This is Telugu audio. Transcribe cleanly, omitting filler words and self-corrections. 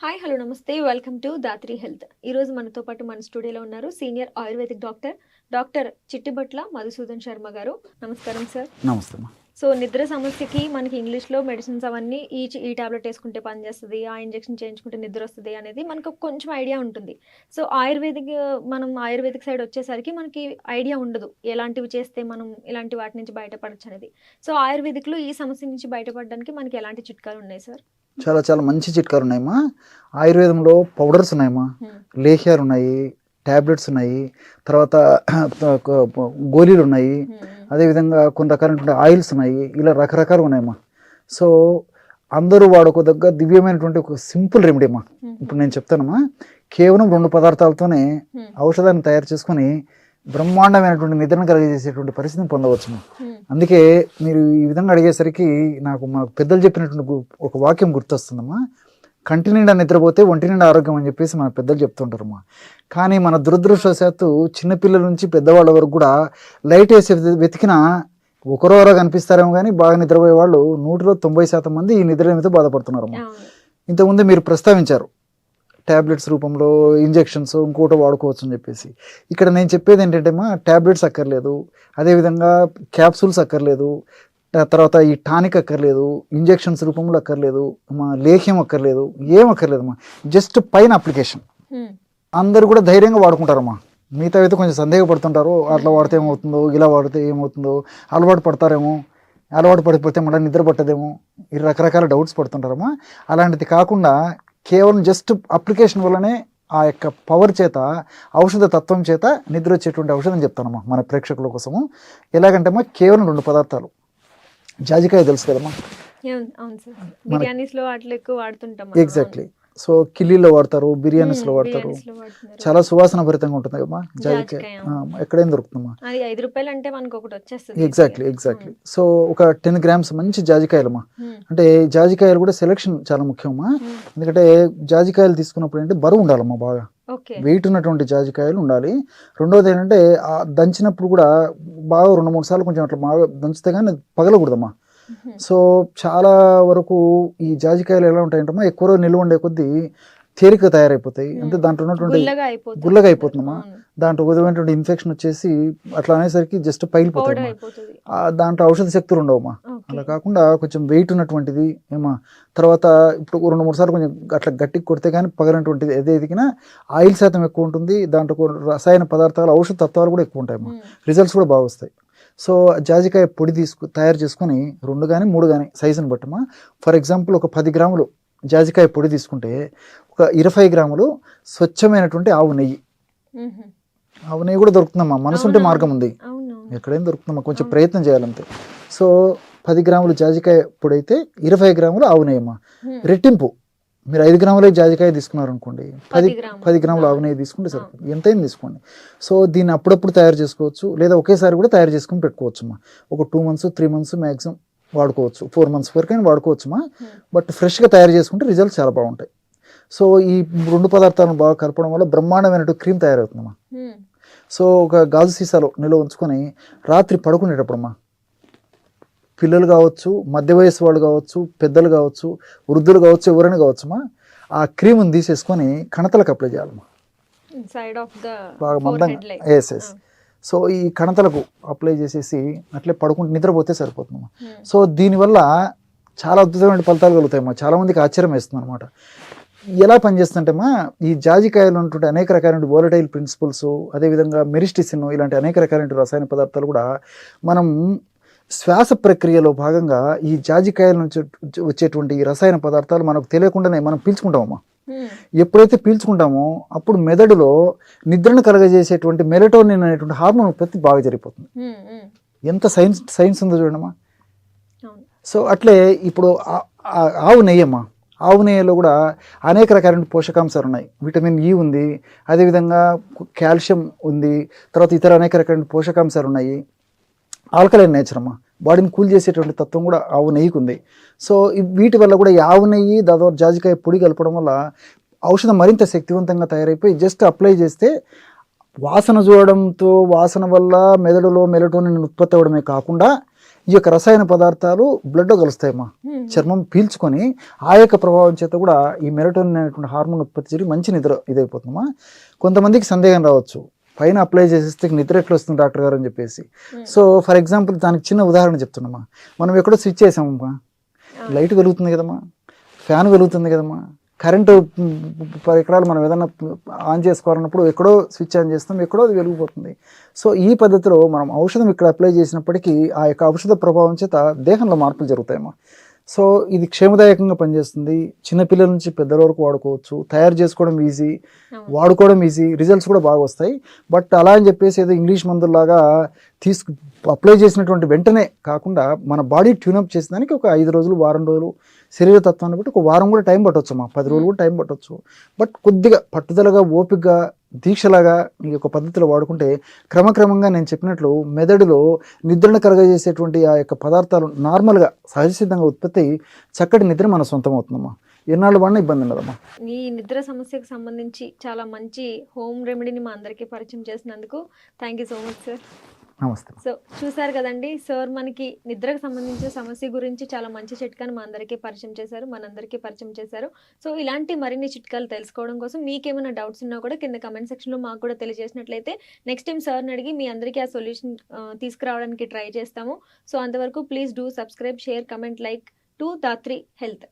హాయ్ హలో నమస్తే వెల్కమ్ టు దాత్రి హెల్త్. ఈరోజు మనతో పాటు మన స్టూడియోలో ఉన్నారు senior ayurvedic doctor Chittibatla Madhusudan Sharma garu. నమస్కారం సార్. నమస్తే అమ్మా. సో నిద్ర సమస్యకి మనకి ఇంగ్లీష్లో మెడిసిన్స్ అవన్నీ ఈ టాబ్లెట్ వేసుకుంటే పనిచేస్తుంది, ఆ ఇంజెక్షన్ చేయించుకుంటే నిద్ర వస్తుంది అనేది మనకు కొంచెం ఐడియా ఉంటుంది. సో మనం ఆయుర్వేదిక్ సైడ్ వచ్చేసరికి మనకి ఐడియా ఉండదు ఎలాంటివి చేస్తే మనం ఇలాంటి వాటి నుంచి బయటపడచ్చు అనేది. సో ఆయుర్వేదిక్లో ఈ సమస్య నుంచి బయటపడడానికి మనకి ఎలాంటి చిట్కాలు ఉన్నాయి సార్? చాలా చాలా మంచి చిట్కాలు ఉన్నాయమ్మా. ఆయుర్వేదంలో పౌడర్స్ ఉన్నాయమ్మా, లేహ్యాలు ఉన్నాయి, ట్యాబ్లెట్స్ ఉన్నాయి, తర్వాత గోళీలు ఉన్నాయి, అదేవిధంగా కొన్ని రకాలైనటువంటి ఆయిల్స్ ఉన్నాయి, ఇలా రకరకాలు ఉన్నాయమ్మా. సో అందరూ వాడుకోదగ్గ దివ్యమైనటువంటి ఒక సింపుల్ రెమెడీ అమ్మా. ఇప్పుడు నేను చెప్తానమ్మా, కేవలం 2 పదార్థాలతోనే ఔషధాన్ని తయారు చేసుకొని బ్రహ్మాండమైనటువంటి నిద్రను కలిగజేసేటువంటి పరిస్థితిని పొందవచ్చు. అందుకే మీరు ఈ విధంగా అడిగేసరికి మా పెద్దలు చెప్పినటువంటి ఒక వాక్యం గుర్తొస్తుందమ్మా. కంటి నిండా నిద్రపోతే ఒంటి నిండా ఆరోగ్యం అని చెప్పేసి మన పెద్దలు చెప్తుంటారమ్మా. కానీ మన దురదృష్టవశాత్తు చిన్నపిల్లల నుంచి పెద్దవాళ్ళ వరకు కూడా లైట్ వేసి వెతికినా ఒకరోరా కనిపిస్తారేమో కానీ బాగా నిద్రపోయే వాళ్ళు 100లో 90% మంది ఈ నిద్రలేమితో బాధపడుతున్నారమ్మా. ఇంతకుముందు మీరు ప్రస్తావించారు ట్యాబ్లెట్స్ రూపంలో ఇంజెక్షన్స్ ఇంకోటి వాడుకోవచ్చు అని చెప్పేసి. ఇక్కడ నేను చెప్పేది ఏంటంటే ట్యాబ్లెట్స్ అక్కర్లేదు, అదేవిధంగా క్యాప్సూల్స్ అక్కర్లేదు, తర్వాత ఈ టానిక్ అక్కర్లేదు, ఇంజెక్షన్స్ రూపంలో అక్కర్లేదు, లేహ్యం అక్కర్లేదు, ఏం అక్కర్లేదమ్మా. జస్ట్ పైన అప్లికేషన్ అందరూ కూడా ధైర్యంగా వాడుకుంటారమ్మా. మిగతా అయితే కొంచెం సందేహపడుతుంటారు, అట్లా వాడితే ఏమవుతుందో, ఇలా వాడితే ఏమవుతుందో, అలవాటు పడతారేమో, అలవాటు పడిపోతే మళ్ళీ నిద్ర పట్టదేమో, ఈ రకరకాల డౌట్స్ పడుతుంటారమ్మా. అలాంటిది కాకుండా కేవలం జస్ట్ అప్లికేషన్ వల్లనే ఆ యొక్క పవర్ చేత, ఔషధ తత్వం చేత నిద్ర వచ్చేటువంటి ఔషధం చెప్తానమ్మా మన ప్రేక్షకుల కోసము. ఎలాగంటే అమ్మా, కేవలం 2 పదార్థాలు. జాజికాయ తెలుసు కదమ్మా, ఎగ్జాక్ట్లీ. సో కిల్లీలో వాడతారు, బిర్యానీస్లో వాడతారు, చాలా సువాసన భరితంగా ఉంటుంది కదమ్మా జాజికాయ. ఎక్కడైనా దొరుకుతుందమ్మా. ఎగ్జాక్ట్లీ. సో ఒక 10 grams మంచి జాజికాయలమ్మా. అంటే జాజికాయలు కూడా సెలెక్షన్ చాలా ముఖ్యమమ్మా. ఎందుకంటే జాజికాయలు తీసుకున్నప్పుడు ఏంటంటే బరువు ఉండాలమ్మా, బాగా వెయిట్ ఉన్నటువంటి జాజికాయలు ఉండాలి. రెండోది ఏంటంటే దంచినప్పుడు కూడా బాగా 2-3 సార్లు కొంచెం అట్లా బాగా దంచితే కానీ పగలకూడదమ్మా. సో చాలా వరకు ఈ జాజికాయలు ఎలా ఉంటాయంటమ్మా, ఎక్కువ రోజు నిల్వ ఉండే కొద్దీ తేలిక తయారైపోతాయి. అంటే దాంట్లో ఉన్నటువంటి గుల్లగా అయిపోతుందమ్మా. దాంట్లో విధమైనటువంటి ఇన్ఫెక్షన్ వచ్చేసి అట్లా అనేసరికి జస్ట్ పైలిపోతాయి. దాంట్లో ఔషధ శక్తులు ఉండవమ్మా. అలా కాకుండా కొంచెం వెయిట్ ఉన్నటువంటిది ఏమా, తర్వాత ఇప్పుడు 2-3 సార్లు కొంచెం అట్లా గట్టికి కొడితే కానీ పగలనటువంటిది ఏది ఎదిగినా ఆయిల్ శాతం ఎక్కువ ఉంటుంది. దాంట్లో రసాయన పదార్థాలు, ఔషధ తత్వాలు కూడా ఎక్కువ ఉంటాయమ్మా. రిజల్ట్స్ కూడా బాగా వస్తాయి. సో జాజికాయ పొడి తయారు చేసుకొని 2 కానీ 3 కానీ సైజుని బట్టమా. ఫర్ ఎగ్జాంపుల్ ఒక 10 గ్రాములు జాజికాయ పొడి తీసుకుంటే ఒక 20 గ్రాములు స్వచ్ఛమైనటువంటి ఆవు నెయ్యి. ఆవు నెయ్యి కూడా దొరుకుతుందమ్మా, మనసుంటే మార్గం ఉంది, ఎక్కడైనా దొరుకుతుందమ్మా, కొంచెం ప్రయత్నం చేయాలంతే. సో 10 గ్రాములు జాజికాయ పొడి అయితే 20 గ్రాములు ఆవు నెయ్యి అమ్మా. రెట్టింపు మీరు 5 గ్రాములే జాజికాయ తీసుకున్నారు అనుకోండి, 10 గ్రాములు ఆవు నెయ్యి తీసుకుంటే సరిపోతుంది. ఎంతైనా తీసుకోండి. సో దీన్ని అప్పుడప్పుడు తయారు చేసుకోవచ్చు, లేదా ఒకేసారి కూడా తయారు చేసుకుని పెట్టుకోవచ్చు అమ్మా. ఒక 2 months 3 months మ్యాక్సిమం వాడుకోవచ్చు, 4 months వరకు అయినా వాడుకోవచ్చుమా. బట్ ఫ్రెష్గా తయారు చేసుకుంటే రిజల్ట్స్ చాలా బాగుంటాయి. సో ఈ 2 పదార్థాలను బాగా కలపడం వల్ల బ్రహ్మాండమైనటువంటి క్రీమ్ తయారవుతుందమ్మా. సో ఒక గాజు సీసాలో నిల్వ ఉంచుకొని రాత్రి పడుకునేటప్పుడమ్మా, పిల్లలు కావచ్చు, మధ్య వయసు వాళ్ళు కావచ్చు, పెద్దలు కావచ్చు, వృద్ధులు కావచ్చు, ఎవరైనా కావచ్చుమా, ఆ క్రీమ్ని తీసేసుకొని కణతలకు అప్లై చేయాలమ్మా, బాగా మందంగా. ఎస్. సో ఈ కణతలకు అప్లై చేసేసి అట్లే పడుకుంటే నిద్రపోతే సరిపోతుందమ్మా. సో దీనివల్ల చాలా అద్భుతమైన ఫలితాలు కలుగుతాయమ్మా. చాలామందికి ఆశ్చర్యం వేస్తుంది అనమాట. ఎలా పనిచేస్తుంటేమా, ఈ జాజికాయలు ఉన్నటువంటి అనేక రకాలైన వోలటైల్ ప్రిన్సిపల్స్, అదేవిధంగా మెరిస్టిసిన్, ఇలాంటి అనేక రకాలైన రసాయన పదార్థాలు కూడా మనం శ్వాస ప్రక్రియలో భాగంగా ఈ జాజికాయల నుంచి వచ్చేటువంటి ఈ రసాయన పదార్థాలు మనకు తెలియకుండానే మనం పీల్చుకుంటామమ్మా. ఎప్పుడైతే పీల్చుకుంటామో అప్పుడు మెదడులో నిద్రను కలగజేసేటువంటి మెలటోనిన్ అనేటువంటి హార్మోన్ ఉత్పత్తి బాగా జరిగిపోతుంది. ఎంత సైన్స్ ఉందో చూడమ్మా. సో అట్లే ఇప్పుడు ఆవు నెయ్యమ్మా, ఆవు నెయ్యిలో కూడా అనేక రకాలైన పోషకాంశాలు ఉన్నాయి. విటమిన్ ఈ ఉంది, అదేవిధంగా కాల్షియం ఉంది, తర్వాత ఇతర అనేక రకాలైన పోషకాంశాలు ఉన్నాయి. ఆల్కలైన్ నేచర్ అమ్మా, బాడీని కూల్ చేసేటువంటి తత్వం కూడా ఆవు నెయ్యికి ఉంది. సో వీటి వల్ల కూడా ఈ ఆవు నెయ్యి దాదాపు జాజికాయ పొడి కలపడం వల్ల ఔషధం మరింత శక్తివంతంగా తయారైపోయి జస్ట్ అప్లై చేస్తే వాసన చూడడంతో వాసన వల్ల మెదడులో మెలటోనిన్ ఉత్పత్తి అవ్వడమే కాకుండా ఈ యొక్క రసాయన పదార్థాలు బ్లడ్లో కలుస్తాయమ్మా. చర్మం పీల్చుకొని ఆ యొక్క ప్రభావం చేత కూడా ఈ మెలటోనిన్ అనేటువంటి హార్మోన్ ఉత్పత్తి జరిగి మంచి నిద్ర ఇదైపోతుందమ్మా. కొంతమందికి సందేహం రావచ్చు, పైన అప్లై చేసేస్తే నిద్ర ఎట్లా వస్తుంది డాక్టర్ గారు అని చెప్పేసి. సో ఫర్ ఎగ్జాంపుల్ దానికి చిన్న ఉదాహరణ చెప్తున్నామా. మనం ఎక్కడో స్విచ్ చేసామమ్మా, లైట్ వెలుగుతుంది కదమ్మా, ఫ్యాన్ వెలుగుతుంది కదమ్మా, కరెంటు పరికరాలు మనం ఏదైనా ఆన్ చేసుకోవాలన్నప్పుడు ఎక్కడో స్విచ్ ఆన్ చేస్తాం, ఎక్కడో అది వెలిగిపోతుంది. సో ఈ పద్ధతిలో మనం ఔషధం ఇక్కడ అప్లై చేసినప్పటికీ ఆ యొక్క ఔషధ ప్రభావం చేత దేహంలో మార్పులు జరుగుతాయమ్మా. సో ఇది క్షేమదాయకంగా పనిచేస్తుంది. చిన్నపిల్లల నుంచి పెద్దల వరకు వాడుకోవచ్చు, తయారు చేసుకోవడం ఈజీ, వాడుకోవడం ఈజీ, రిజల్ట్స్ కూడా బాగా వస్తాయి. బట్ అలా అని చెప్పేసి ఏదో ఇంగ్లీష్ మందులాగా అప్లై చేసినటువంటి వెంటనే కాకుండా మన బాడీ ట్యూనప్ చేసేదానికి ఒక 5 రోజులు, వారం రోజులు శరీర తత్వాన్ని బట్టి ఒక వారం కూడా టైం పట్టవచ్చు అమ్మా, 10 రోజులు కూడా టైం పట్టవచ్చు. బట్ కొద్దిగా పట్టుదలగా, ఓపికగా, దీక్షలాగా ఈ యొక్క పద్ధతిలో వాడుకుంటే క్రమక్రమంగా నేను చెప్పినట్లు మెదడులో నిద్రను కలగజేసేటువంటి ఆ యొక్క పదార్థాలు నార్మల్గా సహజసిద్ధంగా ఉత్పత్తి చక్కటి నిద్ర మన సొంతం అవుతుందమ్మా. ఎన్నాళ్ళు వాడినా ఇబ్బంది ఉండదమ్మా. ఈ నిద్ర సమస్యకు సంబంధించి చాలా మంచి హోమ్ రెమెడీని మా అందరికీ పరిచయం చేసినందుకు thank you so much sir. నమస్తే. సో చూసారు కదండి, సార్ మనకి నిద్రకు సంబంధించిన సమస్య గురించి చాలా మంచి చిట్కాను మా అందరికీ పరిచయం చేశారు, మనందరికీ పరిచయం చేశారు. సో ఇలాంటి మరిన్ని చిట్కాలు తెలుసుకోవడం కోసం మీకేమైనా డౌట్స్ ఉన్నా కూడా కింద కమెంట్ సెక్షన్లో మాకు కూడా తెలియజేసినట్లయితే నెక్స్ట్ టైం సార్ని అడిగి మీ అందరికీ ఆ సొల్యూషన్ తీసుకురావడానికి ట్రై చేస్తాము. సో అంతవరకు please do subscribe, share, comment, like to Dhatri health.